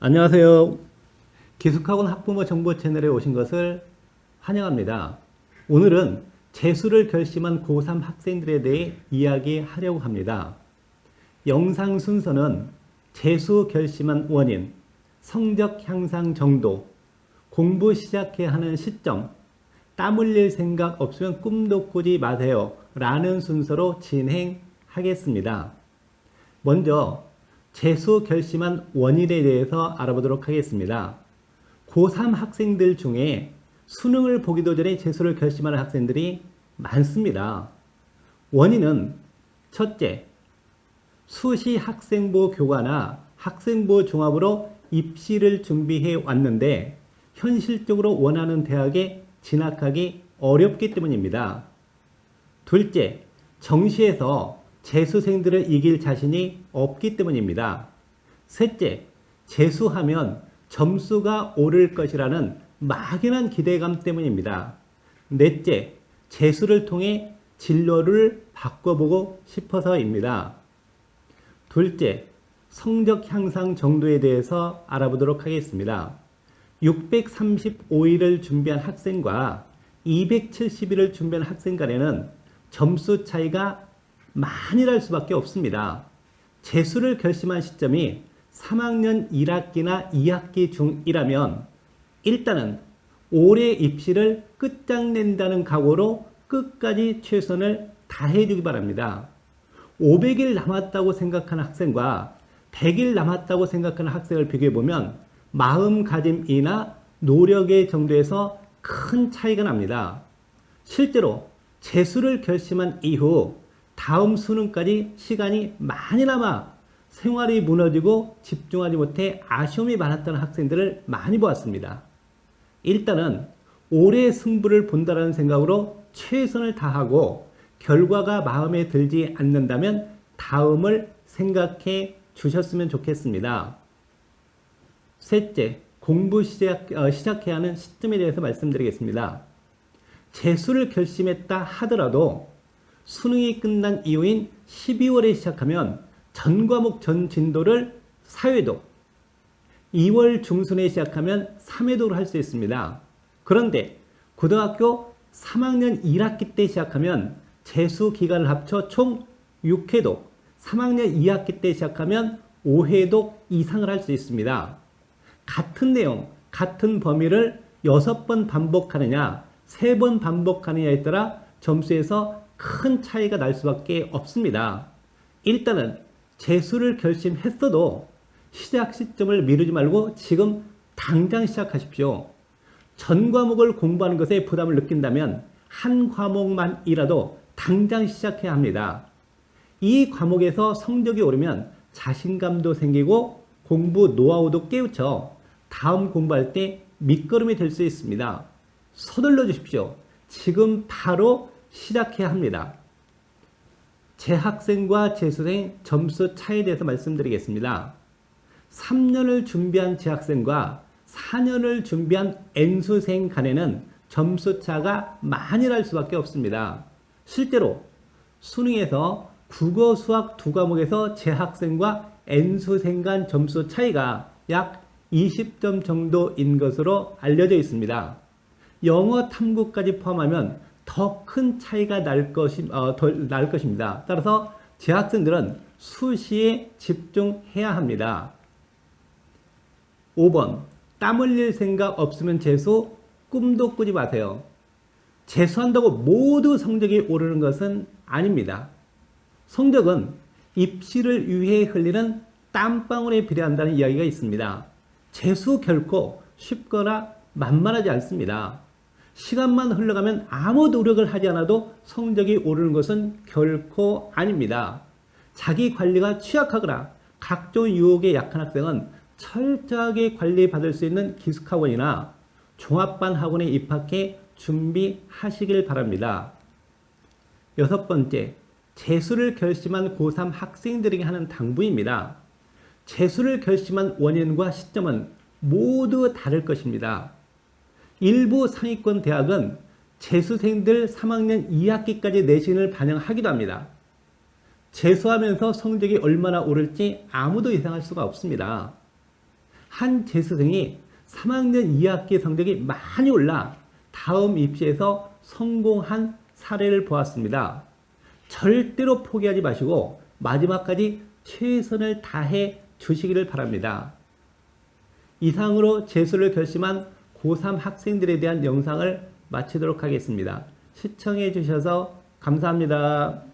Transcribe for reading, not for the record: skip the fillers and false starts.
안녕하세요. 기숙학원 학부모 정보 채널에 오신 것을 환영합니다. 오늘은 재수를 결심한 고3 학생들에 대해 이야기하려고 합니다. 영상 순서는 재수 결심한 원인, 성적 향상 정도, 공부 시작해야 하는 시점, 땀 흘릴 생각 없으면 꿈도 꾸지 마세요 라는 순서로 진행하겠습니다. 먼저 재수 결심한 원인에 대해서 알아보도록 하겠습니다. 고3 학생들 중에 수능을 보기도 전에 재수를 결심하는 학생들이 많습니다. 원인은 첫째, 수시 학생부 교과나 학생부 종합으로 입시를 준비해 왔는데 현실적으로 원하는 대학에 진학하기 어렵기 때문입니다. 둘째, 정시에서 재수생들을 이길 자신이 없기 때문입니다. 셋째, 재수하면 점수가 오를 것이라는 막연한 기대감 때문입니다. 넷째, 재수를 통해 진로를 바꿔보고 싶어서입니다. 둘째, 성적 향상 정도에 대해서 알아보도록 하겠습니다. 635일을 준비한 학생과 270일을 준비한 학생 간에는 점수 차이가 많이 날 수밖에 없습니다. 재수를 결심한 시점이 3학년 1학기나 2학기 중이라면 일단은 올해 입시를 끝장낸다는 각오로 끝까지 최선을 다해주기 바랍니다. 500일 남았다고 생각하는 학생과 100일 남았다고 생각하는 학생을 비교해보면 마음가짐이나 노력의 정도에서 큰 차이가 납니다. 실제로 재수를 결심한 이후 다음 수능까지 시간이 많이 남아 생활이 무너지고 집중하지 못해 아쉬움이 많았던 학생들을 많이 보았습니다. 일단은 올해 승부를 본다는 생각으로 최선을 다하고 결과가 마음에 들지 않는다면 다음을 생각해 주셨으면 좋겠습니다. 셋째, 공부 시작해야 하는 시점에 대해서 말씀드리겠습니다. 재수를 결심했다 하더라도 수능이 끝난 이후인 12월에 시작하면 전 과목 전 진도를 4회독, 2월 중순에 시작하면 3회독을 할 수 있습니다. 그런데 고등학교 3학년 1학기 때 시작하면 재수 기간을 합쳐 총 6회독, 3학년 2학기 때 시작하면 5회독 이상을 할 수 있습니다. 같은 내용, 같은 범위를 6번 반복하느냐, 3번 반복하느냐에 따라 점수에서 큰 차이가 날 수밖에 없습니다. 일단은 재수를 결심했어도 시작 시점을 미루지 말고 지금 당장 시작하십시오. 전 과목을 공부하는 것에 부담을 느낀다면 한 과목만이라도 당장 시작해야 합니다. 이 과목에서 성적이 오르면 자신감도 생기고 공부 노하우도 깨우쳐 다음 공부할 때 밑거름이 될 수 있습니다. 서둘러 주십시오. 지금 바로 시작해야 합니다. 재학생과 재수생 점수 차이에 대해서 말씀드리겠습니다. 3년을 준비한 재학생과 4년을 준비한 N수생 간에는 점수 차가 많이 날 수밖에 없습니다. 실제로 수능에서 국어, 수학 두 과목에서 재학생과 N수생 간 점수 차이가 약 20점 정도인 것으로 알려져 있습니다. 영어 탐구까지 포함하면 더 큰 차이가 날 것입니다. 따라서 재학생들은 수시에 집중해야 합니다. 5번, 땀 흘릴 생각 없으면 재수, 꿈도 꾸지 마세요. 재수한다고 모두 성적이 오르는 것은 아닙니다. 성적은 입시를 위해 흘리는 땀방울에 비례한다는 이야기가 있습니다. 재수 결코 쉽거나 만만하지 않습니다. 시간만 흘러가면 아무 노력을 하지 않아도 성적이 오르는 것은 결코 아닙니다. 자기 관리가 취약하거나 각종 유혹에 약한 학생은 철저하게 관리받을 수 있는 기숙학원이나 종합반 학원에 입학해 준비하시길 바랍니다. 6번째, 재수를 결심한 고3 학생들에게 하는 당부입니다. 재수를 결심한 원인과 시점은 모두 다를 것입니다. 일부 상위권 대학은 재수생들 3학년 2학기까지 내신을 반영하기도 합니다. 재수하면서 성적이 얼마나 오를지 아무도 예상할 수가 없습니다. 한 재수생이 3학년 2학기 성적이 많이 올라 다음 입시에서 성공한 사례를 보았습니다. 절대로 포기하지 마시고 마지막까지 최선을 다해 주시기를 바랍니다. 이상으로 재수를 결심한 고3 학생들에 대한 영상을 마치도록 하겠습니다. 시청해 주셔서 감사합니다.